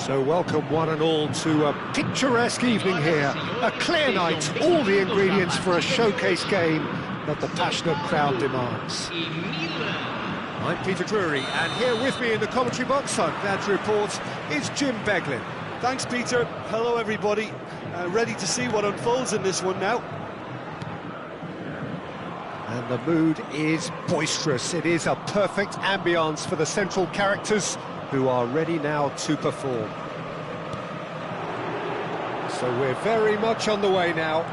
So welcome one and all to a picturesque evening here. A clear night, all the ingredients for a showcase game that the passionate crowd demands. I'm Peter Drury, and here with me in the commentary box, I'm glad to report, is Jim Beglin. Thanks, Peter. Hello, everybody. Ready to see what unfolds in this one now. And the mood is boisterous. It is a perfect ambience for the central characters who are ready now to perform. So we're very much on the way now.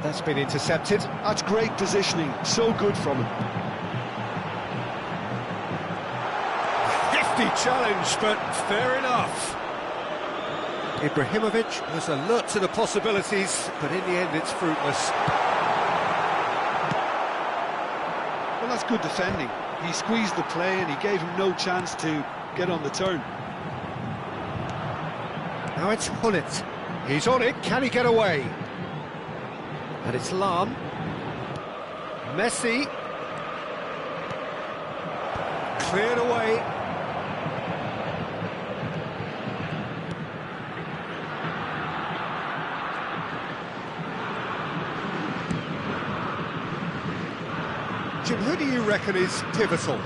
That's been intercepted. That's great positioning. So good from him. Hefty challenge, but fair enough. Ibrahimovic was alert to the possibilities, but in the end it's fruitless. Well, that's good defending. He squeezed the play and he gave him no chance to get on the turn. Now it's Hullet. He's on it. Can he get away? And it's Lam. Messi. Cleared away. Jim, who do you reckon is pivotal?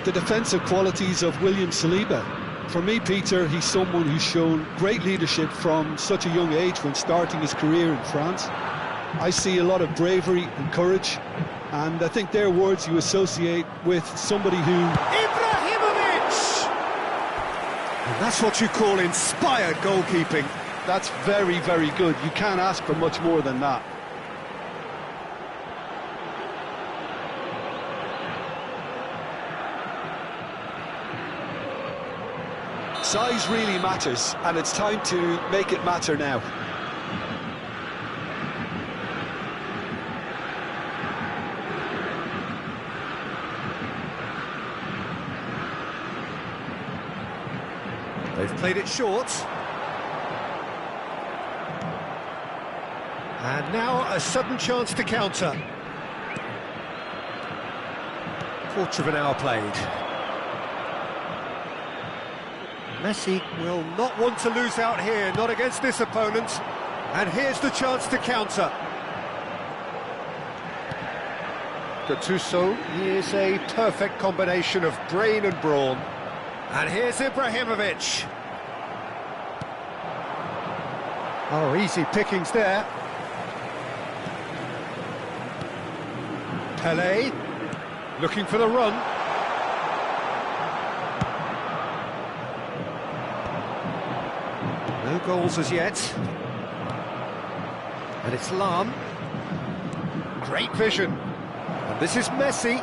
The defensive qualities of William Saliba. For me, Peter, he's someone who's shown great leadership from such a young age when starting his career in France. I see a lot of bravery and courage, and I think they're words you associate with somebody who... Ibrahimovic! And that's what you call inspired goalkeeping. That's very, very good. You can't ask for much more than that. Size really matters, and it's time to make it matter now. They've played it short. And now a sudden chance to counter. Quarter of an hour played. Messi will not want to lose out here, not against this opponent. And here's the chance to counter. Gattuso, he is a perfect combination of brain and brawn. And here's Ibrahimovic. Oh, easy pickings there. Pelé, looking for the run. No goals as yet. And it's Lam. Great vision. And this is Messi.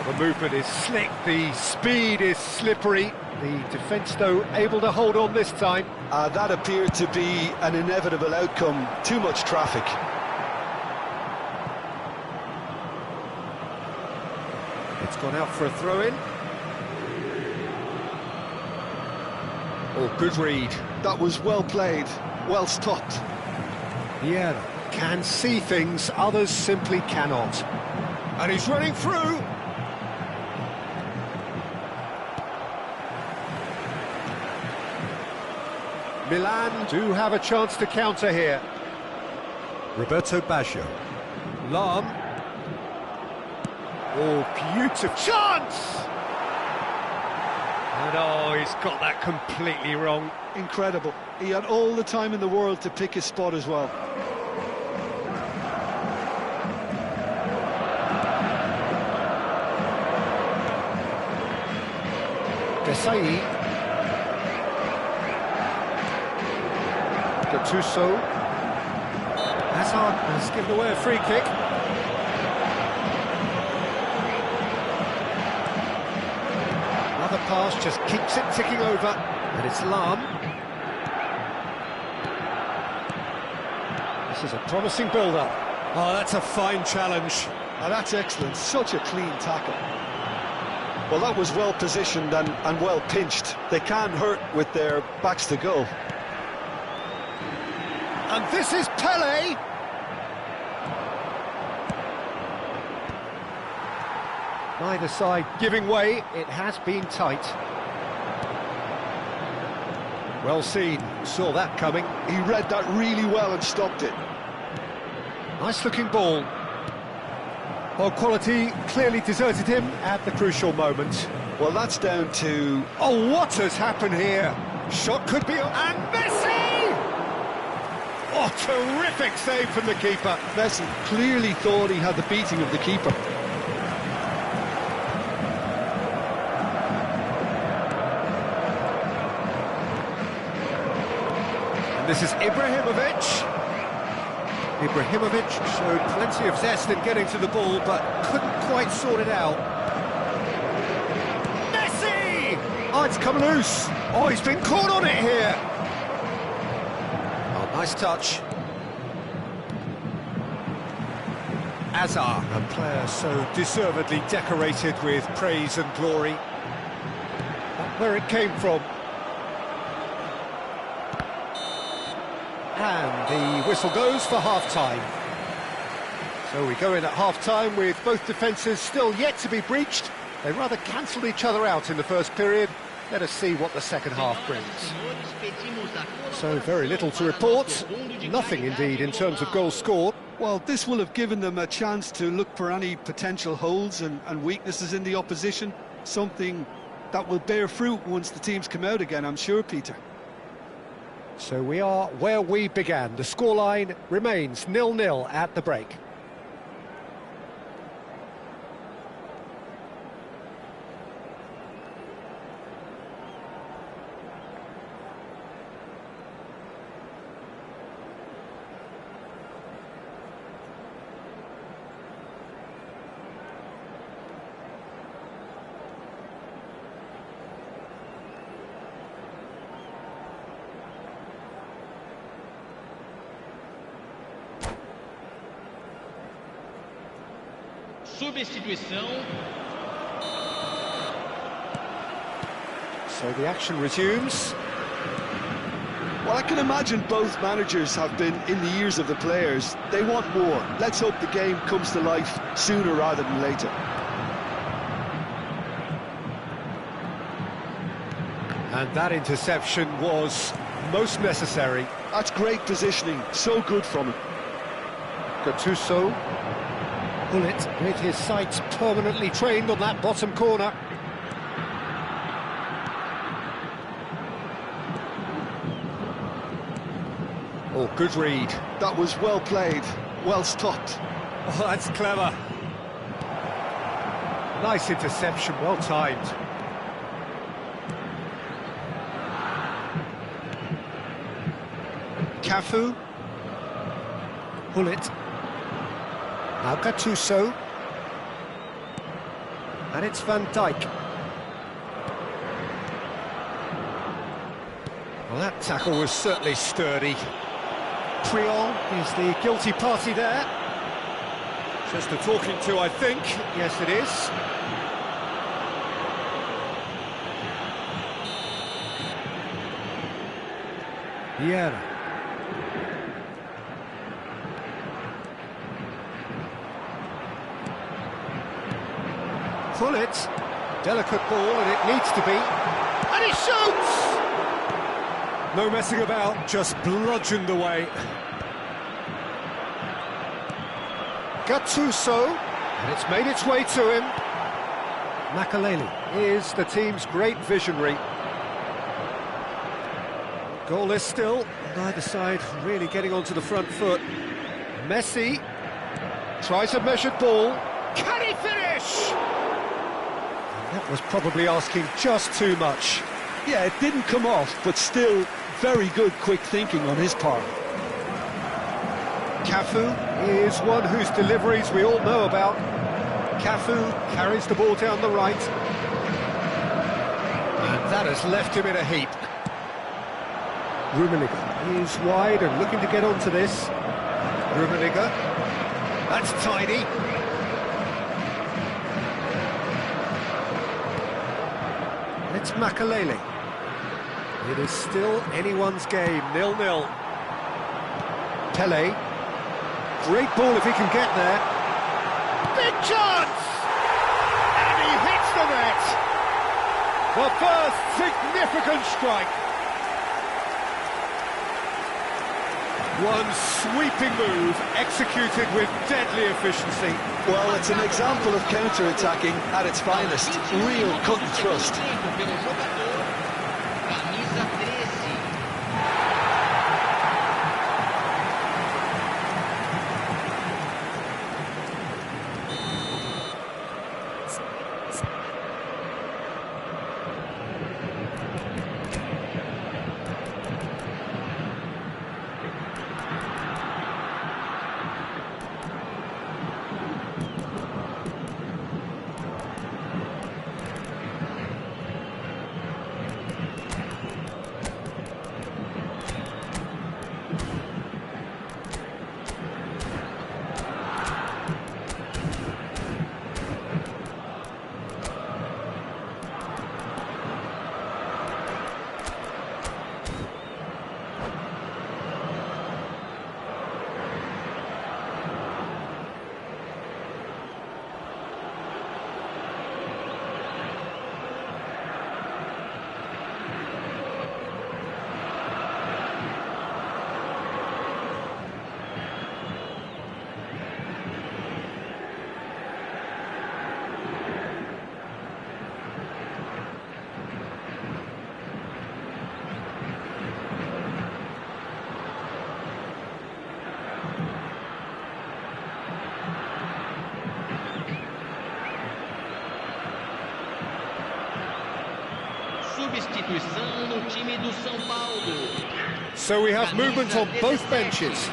The movement is slick, the speed is slippery. The defence, though, able to hold on this time. That appeared to be an inevitable outcome. Too much traffic. It's gone out for a throw-in. Oh, good read. That was well played, well stopped. Yeah, can see things, others simply cannot. And he's running through. Milan do have a chance to counter here. Roberto Baggio. Lam. Oh, beautiful chance! And oh, he's got that completely wrong. Incredible. He had all the time in the world to pick his spot as well. Desai. Gattuso. Hazard has given away a free kick. Another pass just keeps it ticking over. And it's Lam. This is a promising build-up. Oh, that's a fine challenge. Oh, that's excellent. Such a clean tackle. Well, that was well positioned and well pinched. They can't hurt with their backs to goal. And this is Pelé. Either side giving way, it has been tight. Well seen, saw that coming. He read that really well and stopped it. Nice looking ball. Well, quality clearly deserted him at the crucial moment. Well, that's down to... Oh, what has happened here? Shot could be... And Messi! Oh, terrific save from the keeper. Messi clearly thought he had the beating of the keeper. And this is Ibrahimovic. Ibrahimovic showed plenty of zest in getting to the ball, but couldn't quite sort it out. Messi! Oh, it's come loose. Oh, he's been caught on it here. Oh, nice touch. Azar, a player so deservedly decorated with praise and glory. Not where it came from. And the whistle goes for half-time. So we go in at half-time with both defences still yet to be breached. They rather cancelled each other out in the first period. Let us see what the second half brings. So very little to report. Nothing, indeed, in terms of goals scored. Well, this will have given them a chance to look for any potential holes and weaknesses in the opposition. Something that will bear fruit once the teams come out again, I'm sure, Peter. So we are where we began. The scoreline remains 0-0 at the break. Substituição. So the action resumes. Well, I can imagine both managers have been in the ears of the players. They want more. Let's hope the game comes to life sooner rather than later. And that interception was most necessary. That's great positioning. So good from him. Gattuso. Bullet with his sights permanently trained on that bottom corner. Oh, good read. That was well played, well stopped. Oh, that's clever. Nice interception, well timed. Cafu. Bullet. Now Gattuso. And it's Van Dijk. Well, that tackle was certainly sturdy. Priol is the guilty party there. Just a talking to, I think. Yes, it is. Vieira. Pull it. Delicate ball, and it needs to be. And he shoots! No messing about, just bludgeoned away. Gattuso, and it's made its way to him. Makaleli is the team's great visionary. Goalless still, neither side really getting onto the front foot. Messi tries a measured ball. Can he finish? That was probably asking just too much. Yeah, it didn't come off, but still very good quick thinking on his part. Cafu is one whose deliveries we all know about. Cafu carries the ball down the right. And that has left him in a heap. Rummenigge is wide and looking to get onto this. Rummenigge. That's tidy. It's Makaleli. It is still anyone's game, 0-0. Pele. Great ball if he can get there. Big chance! And The first significant strike. One sweeping move, executed with deadly efficiency. Well, it's an example of counter-attacking at its finest. Real cut and thrust. Substituição no time do São Paulo. So we have movement on both benches.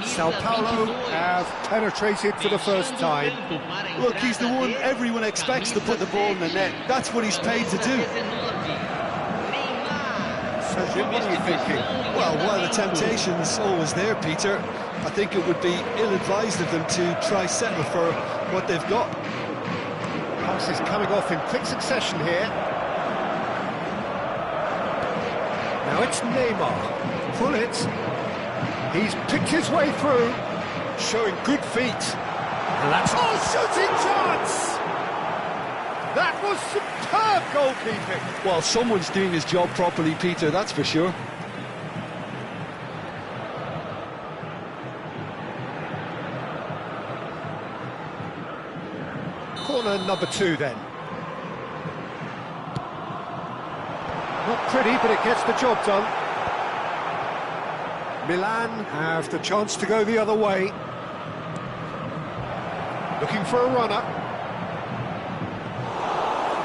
Sao Paulo have penetrated for the first time. Look, he's the one everyone expects to put the ball in the net. That's what he's paid to do. So Jim, what are you thinking? Well, while the temptation's always there, Peter, I think it would be ill-advised of them to try settle for what they've got. Passes coming off in quick succession here. Now it's Neymar. Pull it. He's picked his way through, showing good feet. And that's shooting chance! That was superb goalkeeping. Well, someone's doing his job properly, Peter, that's for sure. Corner number 2 then. Not pretty, but it gets the job done. Milan have the chance to go the other way. Looking for a runner.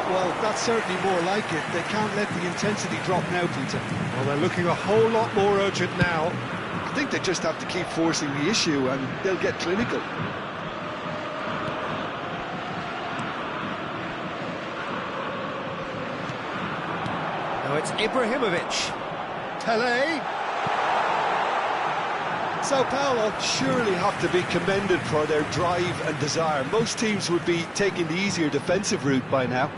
Well, that's certainly more like it. They can't let the intensity drop now, Peter. Well, they're looking a whole lot more urgent now. I think they just have to keep forcing the issue and they'll get clinical. Now it's Ibrahimovic. Pele. Sao Paulo surely have to be commended for their drive and desire. Most teams would be taking the easier defensive route by now.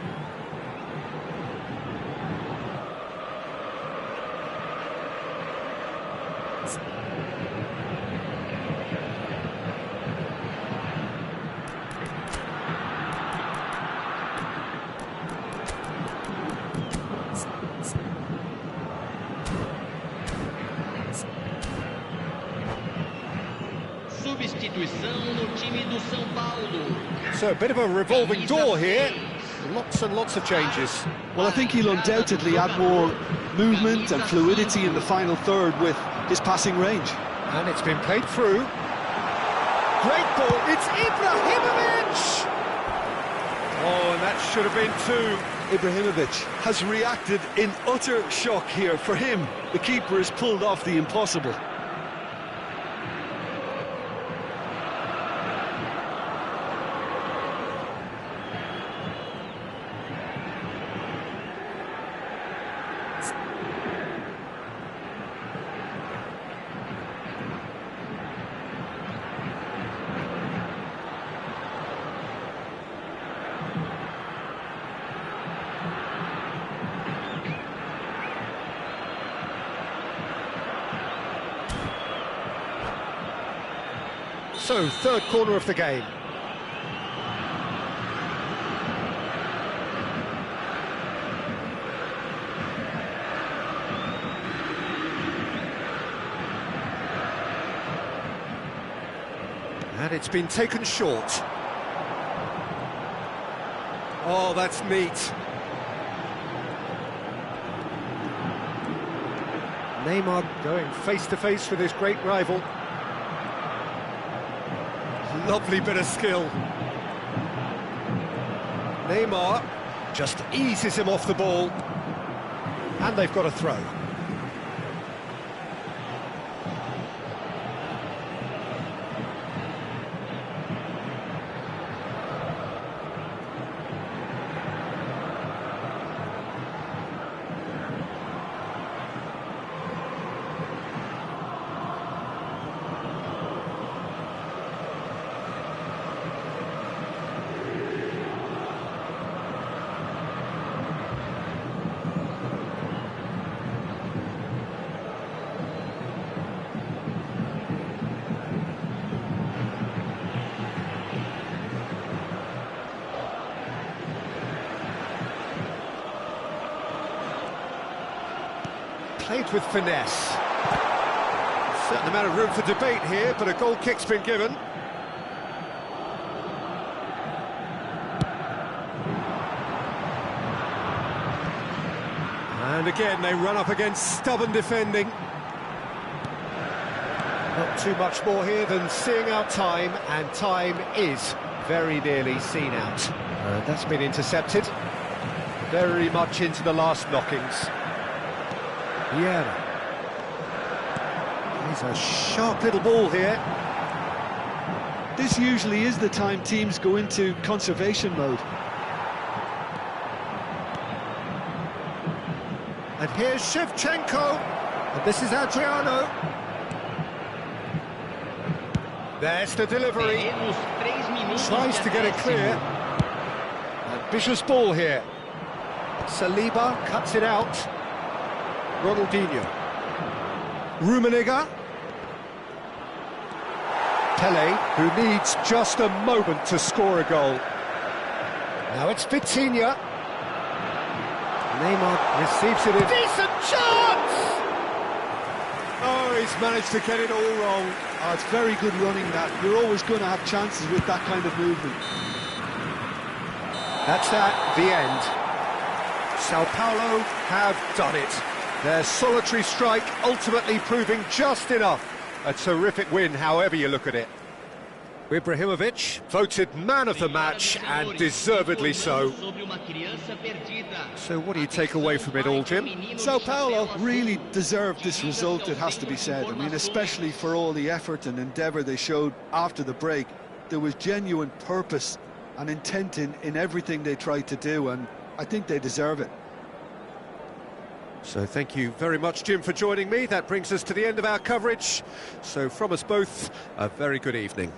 Substituição no time do São Paulo. So a bit of a revolving door here. Lots and lots of changes. Well, I think he'll undoubtedly add more movement and fluidity in the final third with his passing range. And it's been played through. Great ball, it's Ibrahimovic! Oh, and that should have been 2. Ibrahimovic has reacted in utter shock here. For him, the keeper has pulled off the impossible. So, third corner of the game. And it's been taken short. Oh, that's neat. Neymar going face-to-face with his great rival. Lovely bit of skill. Neymar just eases him off the ball. And they've got a throw. Played with finesse. Certain amount of room for debate here, but a goal kick's been given. And again, they run up against stubborn defending. Not too much more here than seeing out time, and time is very nearly seen out. That's been intercepted. Very much into the last knockings. Yeah. He's a sharp little ball here. This usually is the time teams go into conservation mode. And here's Shevchenko. And this is Adriano. There's the delivery. Tries to get it clear. Ambitious ball here. Saliba cuts it out. Ronaldinho. Rummenigge. Pele, who needs just a moment to score a goal. Now it's Vitinha. Neymar receives it in. Decent chance! Oh, he's managed to get it all wrong. Oh, it's very good running that. You're always going to have chances with that kind of movement. That's that, the end. Sao Paulo have done it. Their solitary strike ultimately proving just enough. A terrific win, however you look at it. Ibrahimovic voted man of the match, and deservedly so. So what do you take away from it all, Jim? Sao Paulo really deserved this result, it has to be said. I mean, especially for all the effort and endeavour they showed after the break. There was genuine purpose and intent in everything they tried to do, and I think they deserve it. So thank you very much, Jim, for joining me. That brings us to the end of our coverage. So from us both, a very good evening.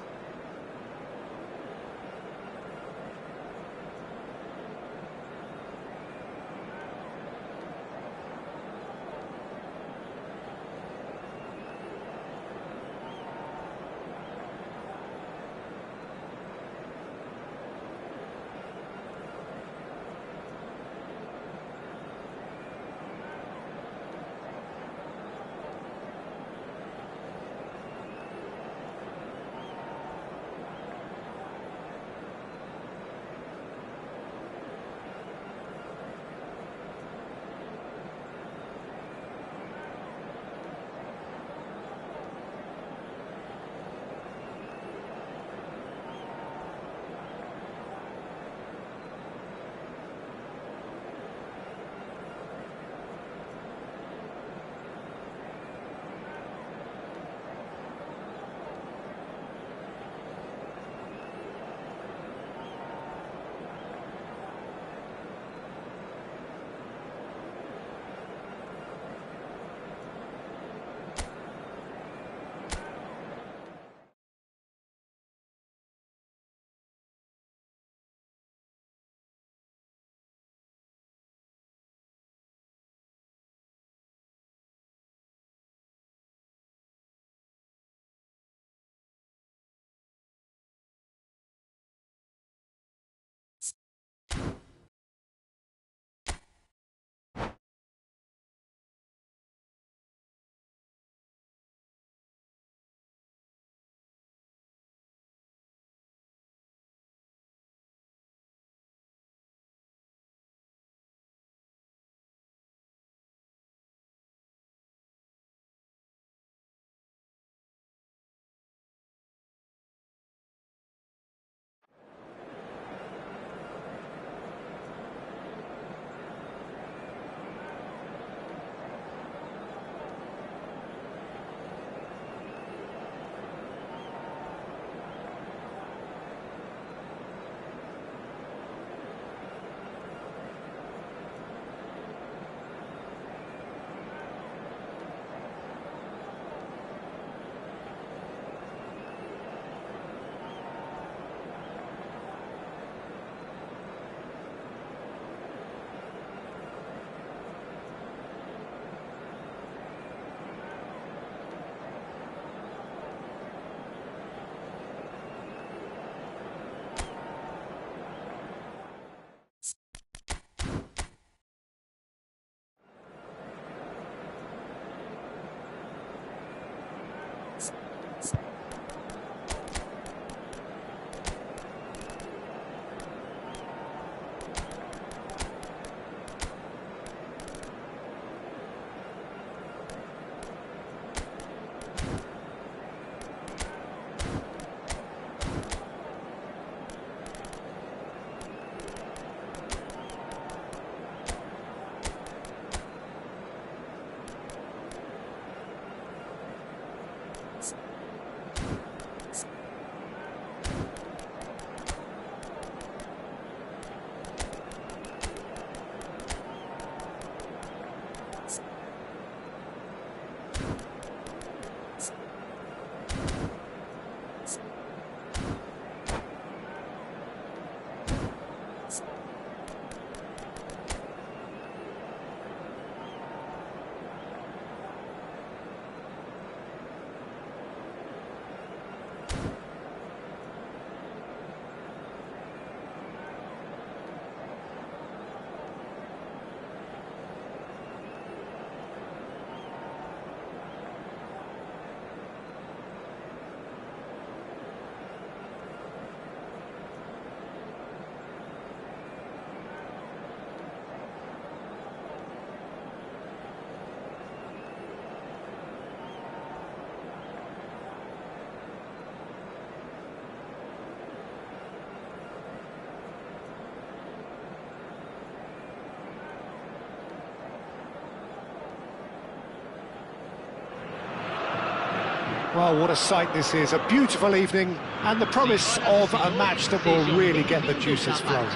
Well, what a sight this is, a beautiful evening, and the promise of a match that will really get the juices flowing.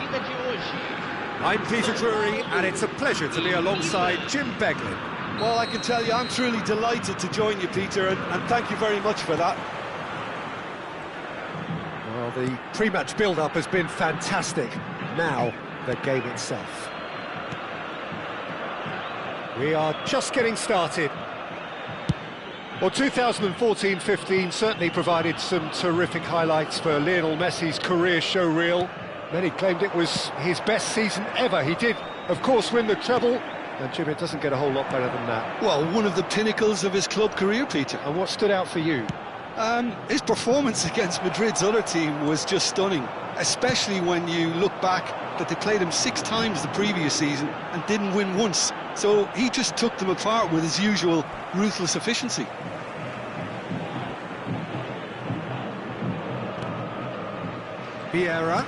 I'm Peter Drury, and it's a pleasure to be alongside Jim Beglin. Well, I can tell you, I'm truly delighted to join you, Peter, and thank you very much for that. Well, the pre-match build-up has been fantastic. Now, the game itself. We are just getting started. Well, 2014-15 certainly provided some terrific highlights for Lionel Messi's career showreel. Many claimed it was his best season ever. He did, of course, win the treble. And Jim, it doesn't get a whole lot better than that. Well, one of the pinnacles of his club career, Peter. And what stood out for you? His performance against Madrid's other team was just stunning, especially when you look back that they played him 6 times the previous season and didn't win once. So he just took them apart with his usual ruthless efficiency. Vieira.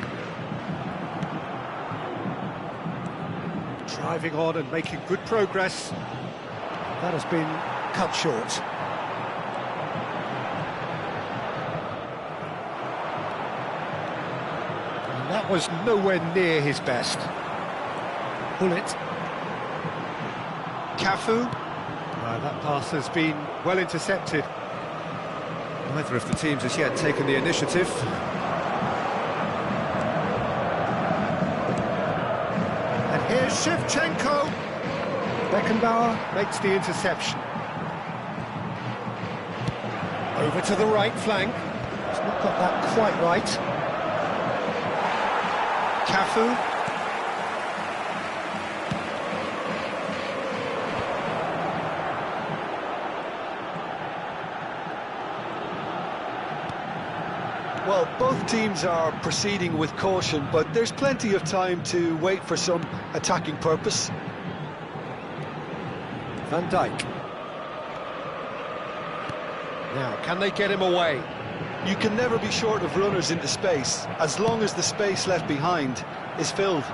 Driving on and making good progress. That has been cut short. And that was nowhere near his best. Bullet. Cafu. That pass has been well intercepted. Neither of the teams has yet taken the initiative. Here's Shevchenko. Beckenbauer makes the interception. Over to the right flank. He's not got that quite right. Cafu. Well, both teams are proceeding with caution, but there's plenty of time to wait for some attacking purpose. Van Dijk. Now, can they get him away? You can never be short of runners into space, as long as the space left behind is filled.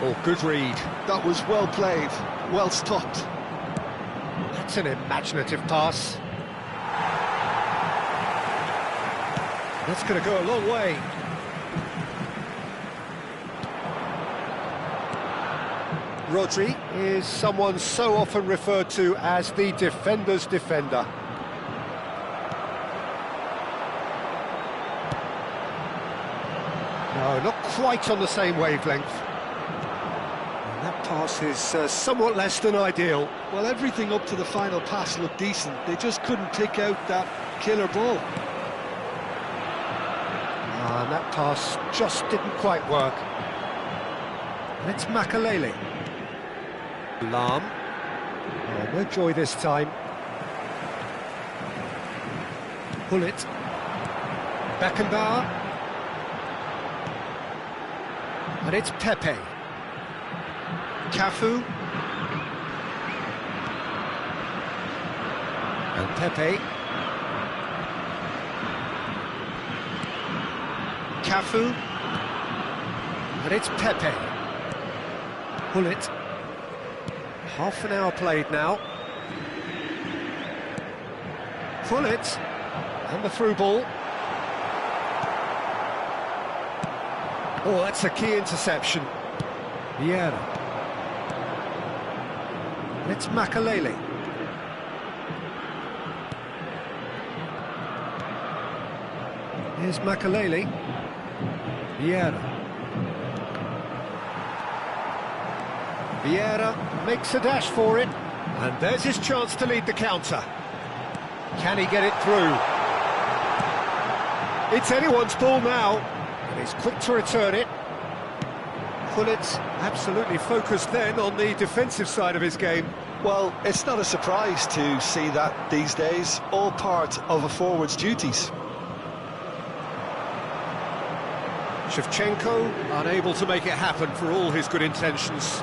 Oh, good read. That was well played, well stopped. That's an imaginative pass. That's going to go a long way. Rodri is someone so often referred to as the defender's defender. No, not quite on the same wavelength. And that pass is somewhat less than ideal. Well, everything up to the final pass looked decent. They just couldn't pick out that killer ball. And that pass just didn't quite work. And it's Makalele. Lahm. Oh, no joy this time. Bullet. Beckenbauer. And it's Pepe. Cafu. And Pepe. Cafu. And it's Pepe. Bullet. Half an hour played now. Bullet. And the through ball. Oh, that's a key interception. Vieira. And it's Makalele. Here's Makalele. Vieira. Vieira makes a dash for it. And there's his chance to lead the counter. Can he get it through? It's anyone's ball now. And he's quick to return it. Pullit's absolutely focused then on the defensive side of his game. Well, it's not a surprise to see that these days, all part of a forward's duties. Shevchenko unable to make it happen for all his good intentions.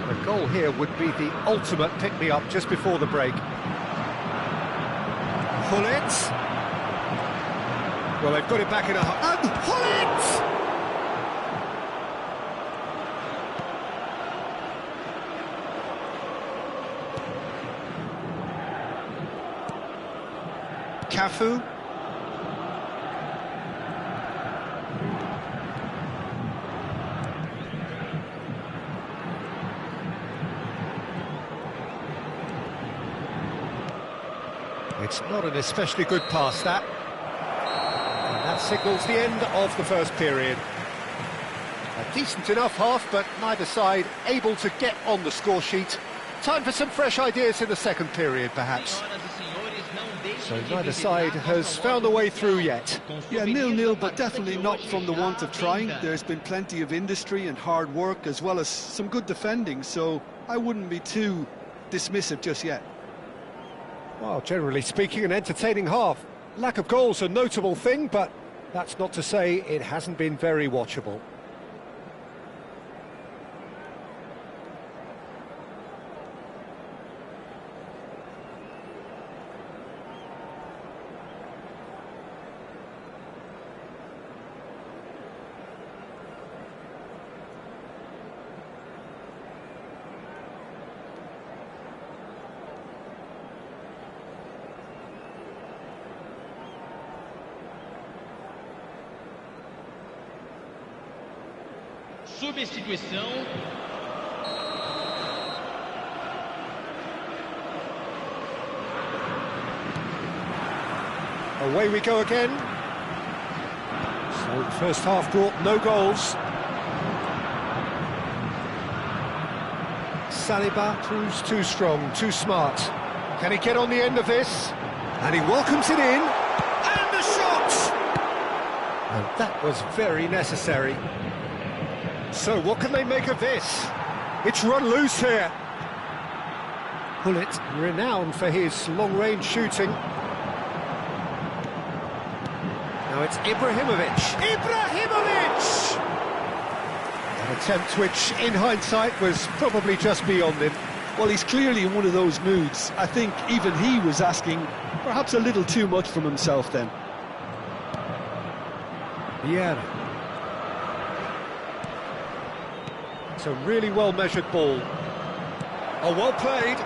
A goal here would be the ultimate pick-me-up just before the break. Pullet. Well, they've got it back in a... And Pullet! Cafu. It's not an especially good pass, that. And that signals the end of the first period. A decent enough half, but neither side able to get on the score sheet. Time for some fresh ideas in the second period, perhaps. So neither side has found a way through yet. Yeah, 0-0, but definitely not from the want of trying. There's been plenty of industry and hard work, as well as some good defending, so I wouldn't be too dismissive just yet. Well, generally speaking, an entertaining half. Lack of goals a notable thing, but that's not to say it hasn't been very watchable. Substituição. Away we go again. So the first half brought no goals. Saliba proves too strong, too smart. Can he get on the end of this? And he welcomes it in. And the shot! And that was very necessary. So what can they make of this? It's run loose here. Hullet, renowned for his long-range shooting. Now it's Ibrahimovic. Ibrahimovic! An attempt which, in hindsight, was probably just beyond him. Well, he's clearly in one of those moods. I think even he was asking perhaps a little too much from himself then. Vieira. It's a really well-measured ball. Oh, well played.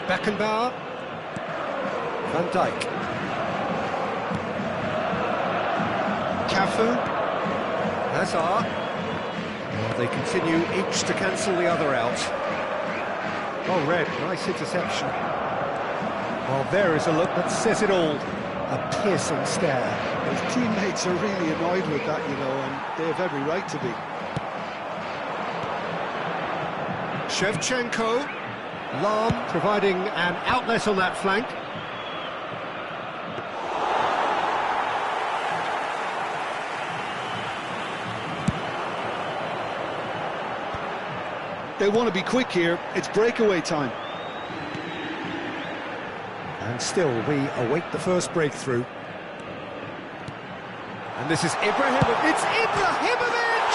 Beckenbauer. Van Dijk. Cafu. Hazard. Well, they continue each to cancel the other out. Oh, Red, nice interception. Well, there is a look that says it all. A piercing stare. His teammates are really annoyed with that, you know, and they have every right to be. Shevchenko. Lahm providing an outlet on that flank. They want to be quick here. It's breakaway time. And still, we await the first breakthrough. And this is Ibrahimovic. It's Ibrahimovic!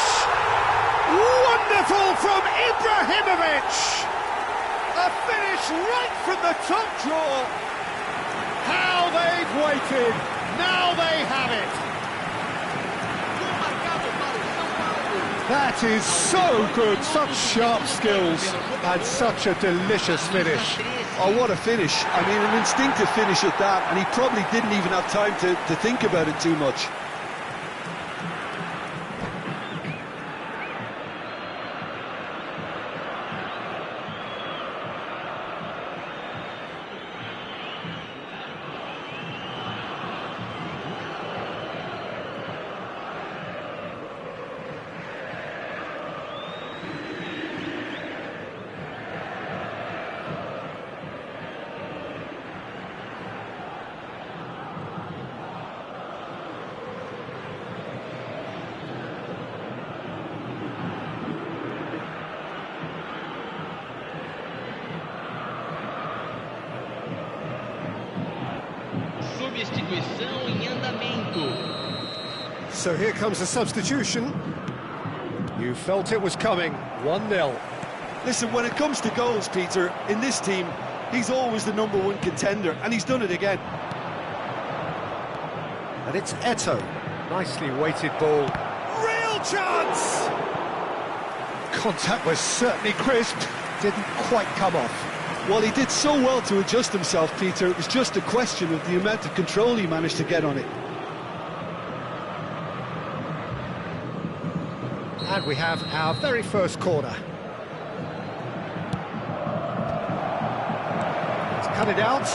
Wonderful from Ibrahimovic! A finish right from the top drawer. How they've waited. Now they have it. That is so good. Such sharp skills and such a delicious finish. Oh, what a finish. I mean, an instinctive finish at that, and he probably didn't even have time to think about it too much. Substituição em andamento. So here comes the substitution. You felt it was coming. 1-0. Listen, when it comes to goals, Peter, in this team, he's always the #1 contender, and he's done it again. And it's Eto'o. Nicely weighted ball. Real chance! Contact was certainly crisp. didn't quite come off. Well, he did so well to adjust himself, Peter. It was just a question of the amount of control he managed to get on it. And we have our very first corner. Let's cut it out.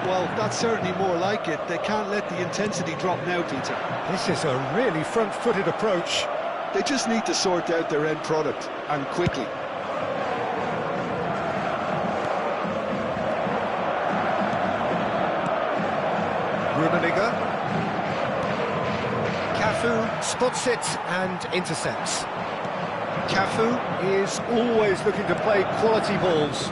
Well, that's certainly more like it. They can't let the intensity drop now, Peter. This is a really front-footed approach. They just need to sort out their end product, and quickly. Rummenigge. Cafu spots it and intercepts. Cafu is always looking to play quality balls.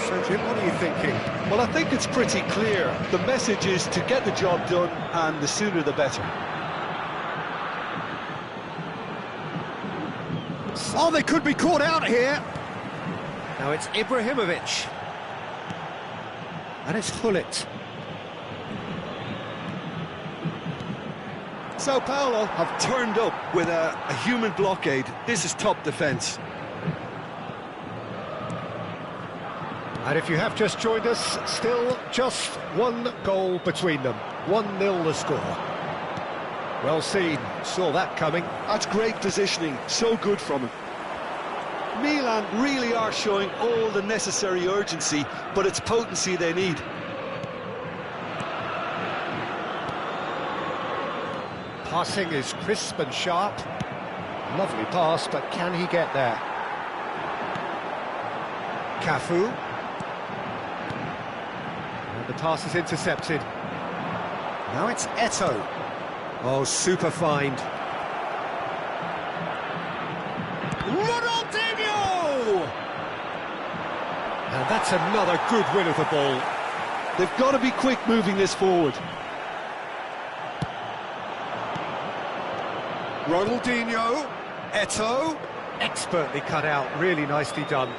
So, Jim, what are you thinking? Well, I think it's pretty clear. The message is to get the job done, and the sooner the better. Oh, they could be caught out here. Now it's Ibrahimovic. And it's Hullet. Sao Paulo have turned up with a human blockade. This is top defence. And if you have just joined us, still just one goal between them. 1-0 the score. Well seen, saw that coming. That's great positioning, so good from him. Milan really are showing all the necessary urgency, but it's potency they need. Passing is crisp and sharp. Lovely pass, but can he get there? Cafu. And the pass is intercepted. Now it's Eto'o. Oh, super find. Ronaldinho! And that's another good win of the ball. They've got to be quick moving this forward. Ronaldinho, Eto'o, expertly cut out, really nicely done.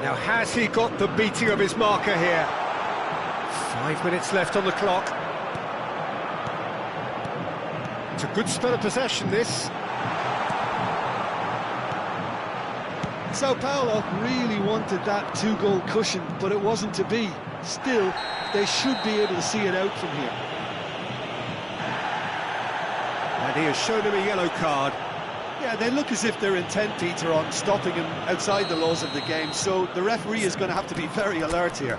Now, has he got the beating of his marker here? 5 minutes left on the clock. It's a good spell of possession, this. Sao Paulo really wanted that two-goal cushion, but it wasn't to be. Still, they should be able to see it out from here. And he has shown him a yellow card. Yeah, they look as if they're intent, Peter, on stopping him outside the laws of the game, so the referee is going to have to be very alert here.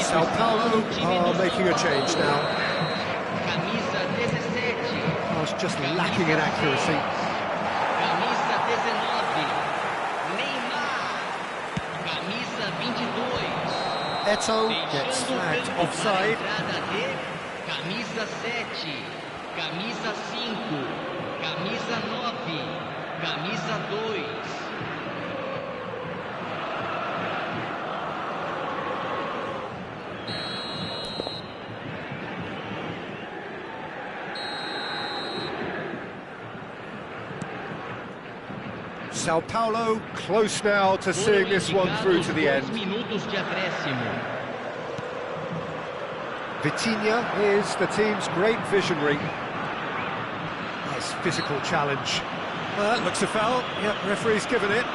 Sao Paulo are making a change now. Camisa 17. I was just lacking in accuracy. Camisa 19. Neymar. Camisa 22. Eto'o gets flagged offside. Camisa 7. Camisa 5. Camisa 9. Camisa 2. Sao Paulo close now to seeing this one through to the end. Minutos de acréscimo. Vitinha is the team's great visionary. Nice physical challenge. Looks a foul. Yep, referee's given it.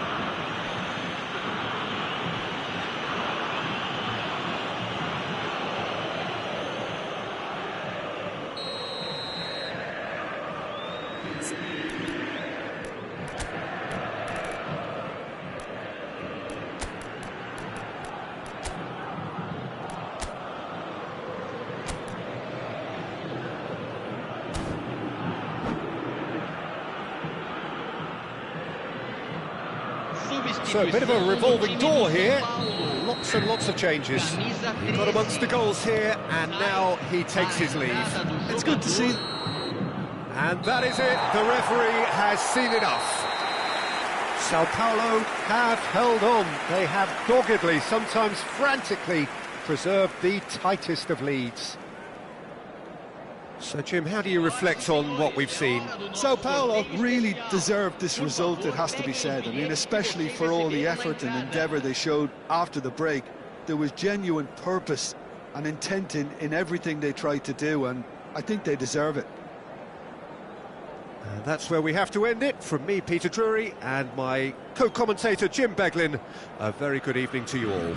So a bit of a revolving door here. Lots and lots of changes. He got amongst the goals here, and now he takes his leave. It's good to see. And that is it. The referee has seen enough. Sao Paulo have held on. They have doggedly, sometimes frantically, preserved the tightest of leads. So, Jim, how do you reflect on what we've seen? Sao Paulo really deserved this result, it has to be said. I mean, especially for all the effort and endeavour they showed after the break. There was genuine purpose and intent in everything they tried to do, and I think they deserve it. And that's where we have to end it. From me, Peter Drury, and my co-commentator, Jim Beglin, a very good evening to you all.